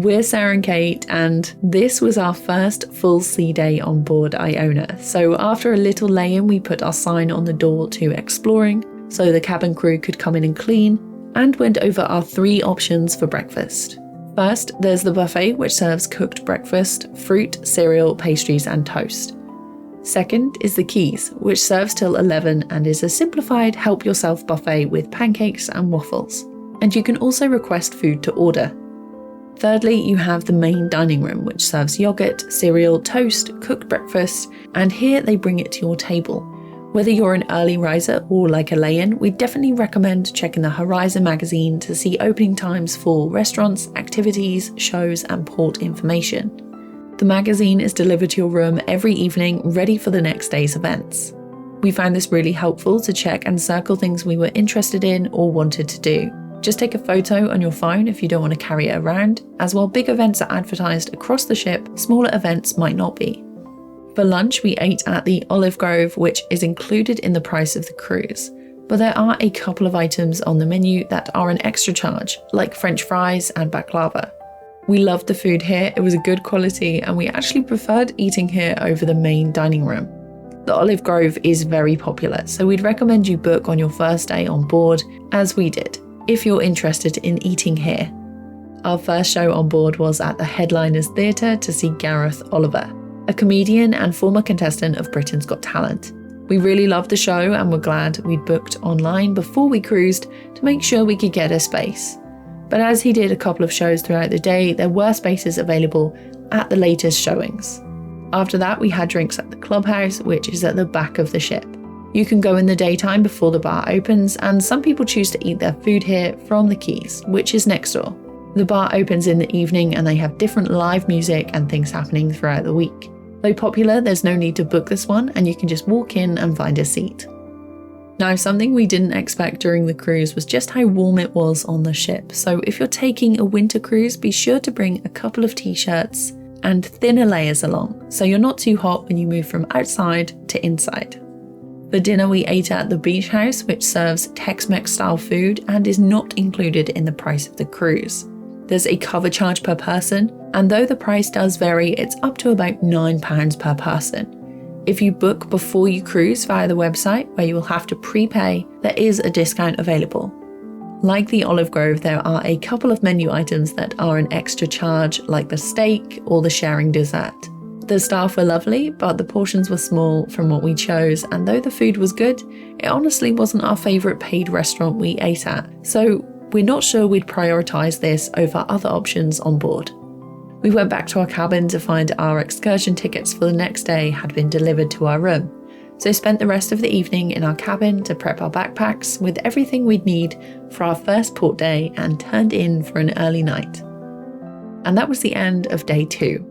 We're Sarah and Kate, and this was our first full sea day on board IONA. So after a little lay-in, we put our sign on the door to exploring, so the cabin crew could come in and clean, and went over our 3 options for breakfast. First, there's the buffet, which serves cooked breakfast, fruit, cereal, pastries, and toast. Second is the Keys, which serves till 11 and is a simplified help-yourself buffet with pancakes and waffles. And you can also request food to order. Thirdly, you have the main dining room, which serves yogurt, cereal, toast, cooked breakfast, and here they bring it to your table. Whether you're an early riser or like a lay-in, we definitely recommend checking the Horizon magazine to see opening times for restaurants, activities, shows, and port information. The magazine is delivered to your room every evening, ready for the next day's events. We found this really helpful to check and circle things we were interested in or wanted to do. Just take a photo on your phone if you don't want to carry it around, as while big events are advertised across the ship, smaller events might not be. For lunch, we ate at the Olive Grove, which is included in the price of the cruise. But there are a couple of items on the menu that are an extra charge, like French fries and baklava. We loved the food here, it was a good quality, and we actually preferred eating here over the main dining room. The Olive Grove is very popular, so we'd recommend you book on your first day on board, as we did, if you're interested in eating here. Our first show on board was at the Headliners Theatre to see Gareth Oliver, a comedian and former contestant of Britain's Got Talent. We really loved the show and were glad we'd booked online before we cruised to make sure we could get a space. But as he did a couple of shows throughout the day, there were spaces available at the latest showings. After that, we had drinks at the clubhouse, which is at the back of the ship. You can go in the daytime before the bar opens, and some people choose to eat their food here from the Keys, which is next door. The bar opens in the evening and they have different live music and things happening throughout the week. Though popular, there's no need to book this one and you can just walk in and find a seat. Now, something we didn't expect during the cruise was just how warm it was on the ship. So if you're taking a winter cruise, be sure to bring a couple of t-shirts and thinner layers along, so you're not too hot when you move from outside to inside. For dinner, we ate at the Beach House, which serves Tex-Mex style food and is not included in the price of the cruise. There's a cover charge per person, and though the price does vary, it's up to about £9 per person. If you book before you cruise via the website, where you will have to prepay, there is a discount available. Like the Olive Grove, there are a couple of menu items that are an extra charge, like the steak or the sharing dessert. The staff were lovely, but the portions were small from what we chose, and though the food was good, it honestly wasn't our favourite paid restaurant we ate at, so we're not sure we'd prioritise this over other options on board. We went back to our cabin to find our excursion tickets for the next day had been delivered to our room, so spent the rest of the evening in our cabin to prep our backpacks with everything we'd need for our first port day and turned in for an early night. And that was the end of day 2.